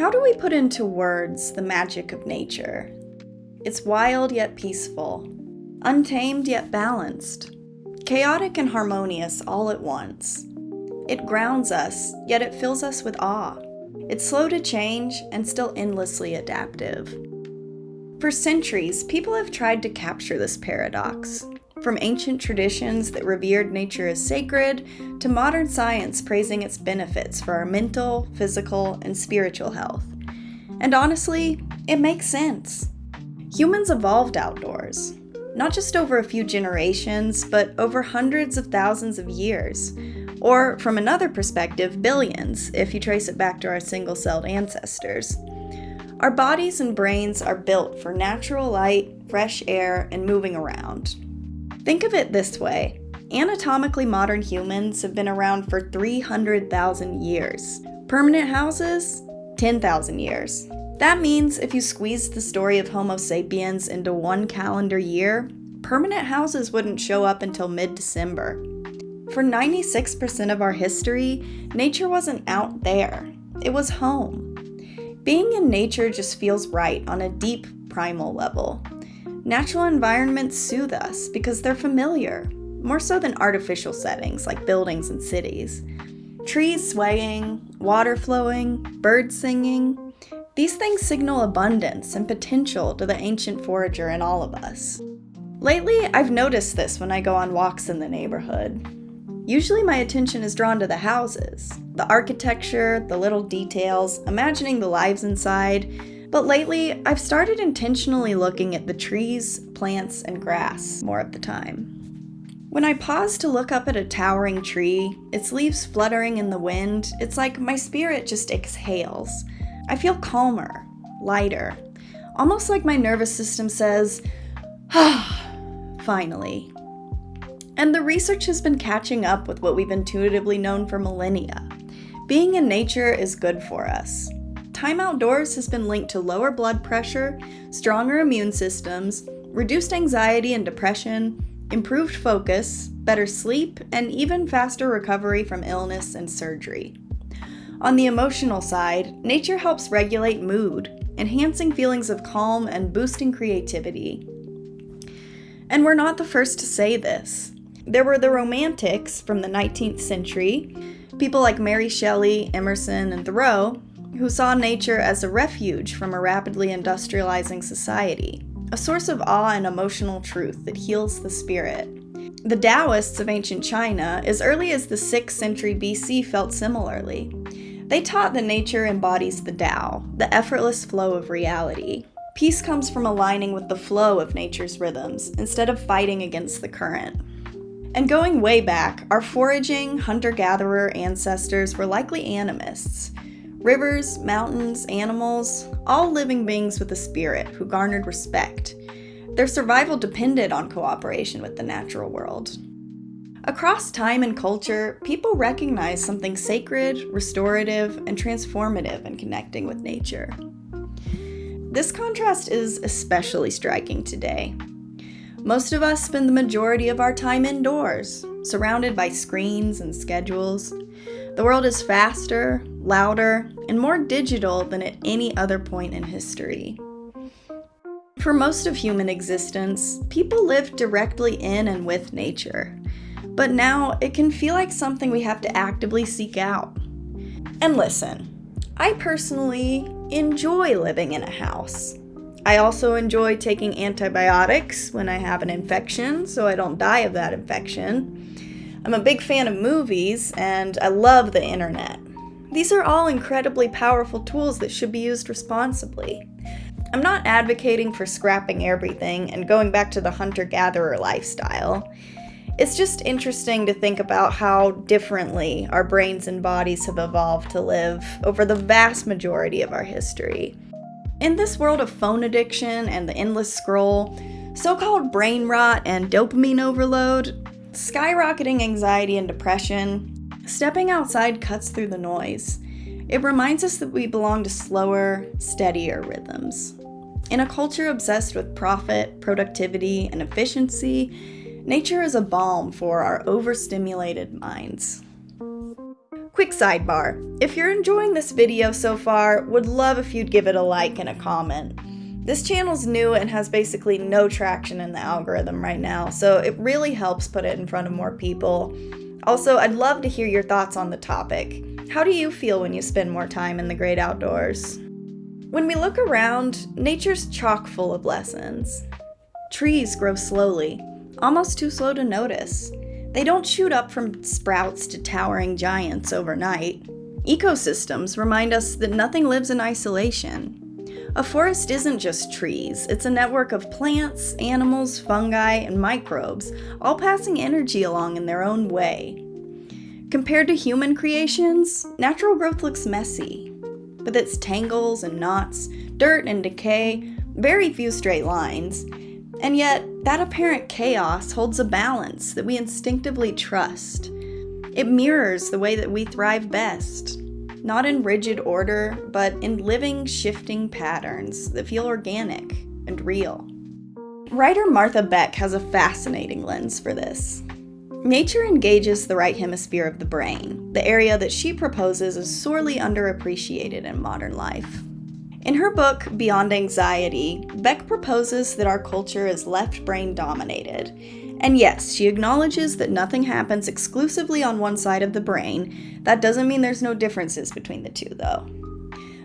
How do we put into words the magic of nature? It's wild yet peaceful, untamed yet balanced, chaotic and harmonious all at once. It grounds us, yet it fills us with awe. It's slow to change and still endlessly adaptive. For centuries, people have tried to capture this paradox. From ancient traditions that revered nature as sacred, to modern science praising its benefits for our mental, physical, and spiritual health. And honestly, it makes sense. Humans evolved outdoors, not just over a few generations, but over hundreds of thousands of years. Or, from another perspective, billions, if you trace it back to our single-celled ancestors. Our bodies and brains are built for natural light, fresh air, and moving around. Think of it this way. Anatomically modern humans have been around for 300,000 years. Permanent houses? 10,000 years. That means if you squeezed the story of Homo sapiens into one calendar year, permanent houses wouldn't show up until mid-December. For 96% of our history, nature wasn't out there. It was home. Being in nature just feels right on a deep, primal level. Natural environments soothe us because they're familiar, more so than artificial settings like buildings and cities. Trees swaying, water flowing, birds singing. These things signal abundance and potential to the ancient forager in all of us. Lately, I've noticed this when I go on walks in the neighborhood. Usually my attention is drawn to the houses, the architecture, the little details, imagining the lives inside. But lately, I've started intentionally looking at the trees, plants, and grass more of the time. When I pause to look up at a towering tree, its leaves fluttering in the wind, it's like my spirit just exhales. I feel calmer, lighter, almost like my nervous system says, finally. And the research has been catching up with what we've intuitively known for millennia. Being in nature is good for us. Time outdoors has been linked to lower blood pressure, stronger immune systems, reduced anxiety and depression, improved focus, better sleep, and even faster recovery from illness and surgery. On the emotional side, nature helps regulate mood, enhancing feelings of calm and boosting creativity. And we're not the first to say this. There were the Romantics from the 19th century, people like Mary Shelley, Emerson, and Thoreau, who saw nature as a refuge from a rapidly industrializing society, a source of awe and emotional truth that heals the spirit. The Taoists of ancient China, as early as the 6th century BC, felt similarly. They taught that nature embodies the Tao, the effortless flow of reality. Peace comes from aligning with the flow of nature's rhythms, instead of fighting against the current. And going way back, our foraging, hunter-gatherer ancestors were likely animists. Rivers, mountains, animals, all living beings with a spirit who garnered respect. Their survival depended on cooperation with the natural world. Across time and culture, people recognize something sacred, restorative, and transformative in connecting with nature. This contrast is especially striking today. Most of us spend the majority of our time indoors, surrounded by screens and schedules. The world is faster, louder, and more digital than at any other point in history. For most of human existence, people lived directly in and with nature. But now, it can feel like something we have to actively seek out. And listen, I personally enjoy living in a house. I also enjoy taking antibiotics when I have an infection, so I don't die of that infection. I'm a big fan of movies, and I love the internet. These are all incredibly powerful tools that should be used responsibly. I'm not advocating for scrapping everything and going back to the hunter-gatherer lifestyle. It's just interesting to think about how differently our brains and bodies have evolved to live over the vast majority of our history. In this world of phone addiction and the endless scroll, so-called brain rot and dopamine overload, skyrocketing anxiety and depression, stepping outside cuts through the noise. It reminds us that we belong to slower, steadier rhythms. In a culture obsessed with profit, productivity, and efficiency, nature is a balm for our overstimulated minds. quick sidebar. If you're enjoying this video so far, would love if you'd give it a like and a comment. This channel's new and has basically no traction in the algorithm right now, so it really helps put it in front of more people. Also, I'd love to hear your thoughts on the topic. How do you feel when you spend more time in the great outdoors? When we look around, nature's chock full of lessons. Trees grow slowly, almost too slow to notice. They don't shoot up from sprouts to towering giants overnight. Ecosystems remind us that nothing lives in isolation. A forest isn't just trees, it's a network of plants, animals, fungi, and microbes, all passing energy along in their own way. Compared to human creations, natural growth looks messy. With its tangles and knots, dirt and decay, very few straight lines. And yet, that apparent chaos holds a balance that we instinctively trust. It mirrors the way that we thrive best. Not in rigid order, but in living, shifting patterns that feel organic and real. Writer Martha Beck has a fascinating lens for this. Nature engages the right hemisphere of the brain, the area that she proposes is sorely underappreciated in modern life. In her book, Beyond Anxiety, Beck proposes that our culture is left brain dominated. And yes, she acknowledges that nothing happens exclusively on one side of the brain. That doesn't mean there's no differences between the two, though.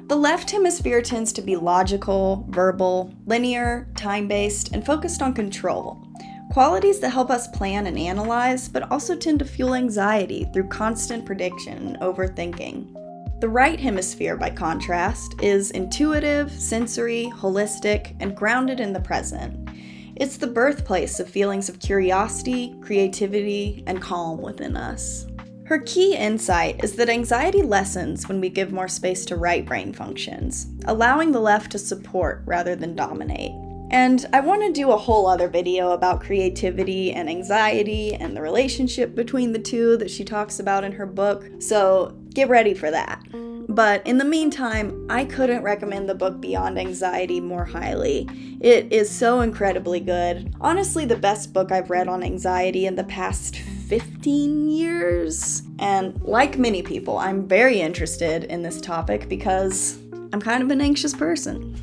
The left hemisphere tends to be logical, verbal, linear, time-based, and focused on control. Qualities that help us plan and analyze, but also tend to fuel anxiety through constant prediction and overthinking. The right hemisphere, by contrast, is intuitive, sensory, holistic, and grounded in the present. It's the birthplace of feelings of curiosity, creativity, and calm within us. Her key insight is that anxiety lessens when we give more space to right brain functions, allowing the left to support rather than dominate. And I want to do a whole other video about creativity and anxiety and the relationship between the two that she talks about in her book, so get ready for that. But in the meantime, I couldn't recommend the book Beyond Anxiety more highly. It is so incredibly good. Honestly, the best book I've read on anxiety in the past 15 years. And like many people, I'm very interested in this topic because I'm kind of an anxious person.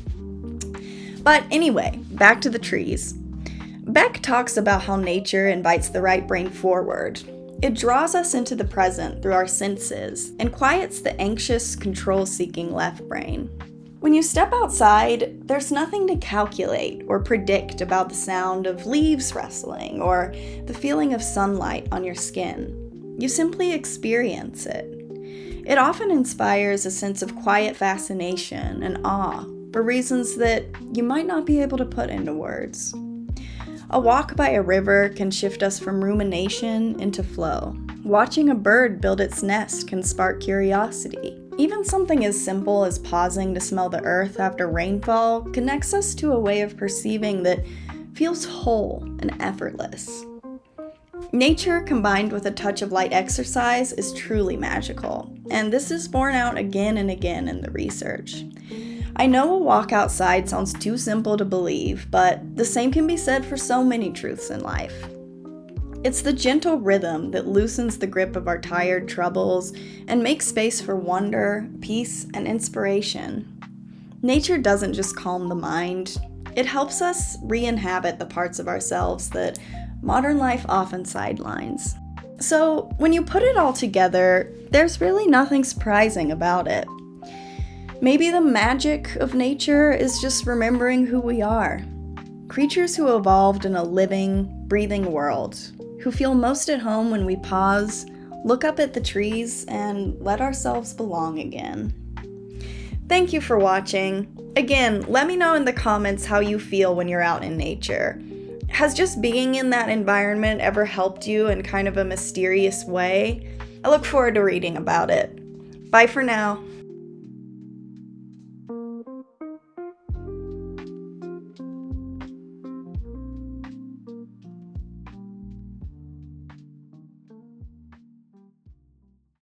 But anyway, back to the trees. Beck talks about how nature invites the right brain forward. It draws us into the present through our senses and quiets the anxious, control-seeking left brain. When you step outside, there's nothing to calculate or predict about the sound of leaves rustling or the feeling of sunlight on your skin. You simply experience it. It often inspires a sense of quiet fascination and awe for reasons that you might not be able to put into words. A walk by a river can shift us from rumination into flow. Watching a bird build its nest can spark curiosity. Even something as simple as pausing to smell the earth after rainfall connects us to a way of perceiving that feels whole and effortless. Nature combined with a touch of light exercise is truly magical, and this is borne out again and again in the research. I know a walk outside sounds too simple to believe, but the same can be said for so many truths in life. It's the gentle rhythm that loosens the grip of our tired troubles and makes space for wonder, peace, and inspiration. Nature doesn't just calm the mind, it helps us re-inhabit the parts of ourselves that modern life often sidelines. So, when you put it all together, there's really nothing surprising about it. Maybe the magic of nature is just remembering who we are. Creatures who evolved in a living, breathing world, who feel most at home when we pause, look up at the trees, and let ourselves belong again. Thank you for watching. Again, let me know in the comments how you feel when you're out in nature. Has just being in that environment ever helped you in kind of a mysterious way? I look forward to reading about it. Bye for now.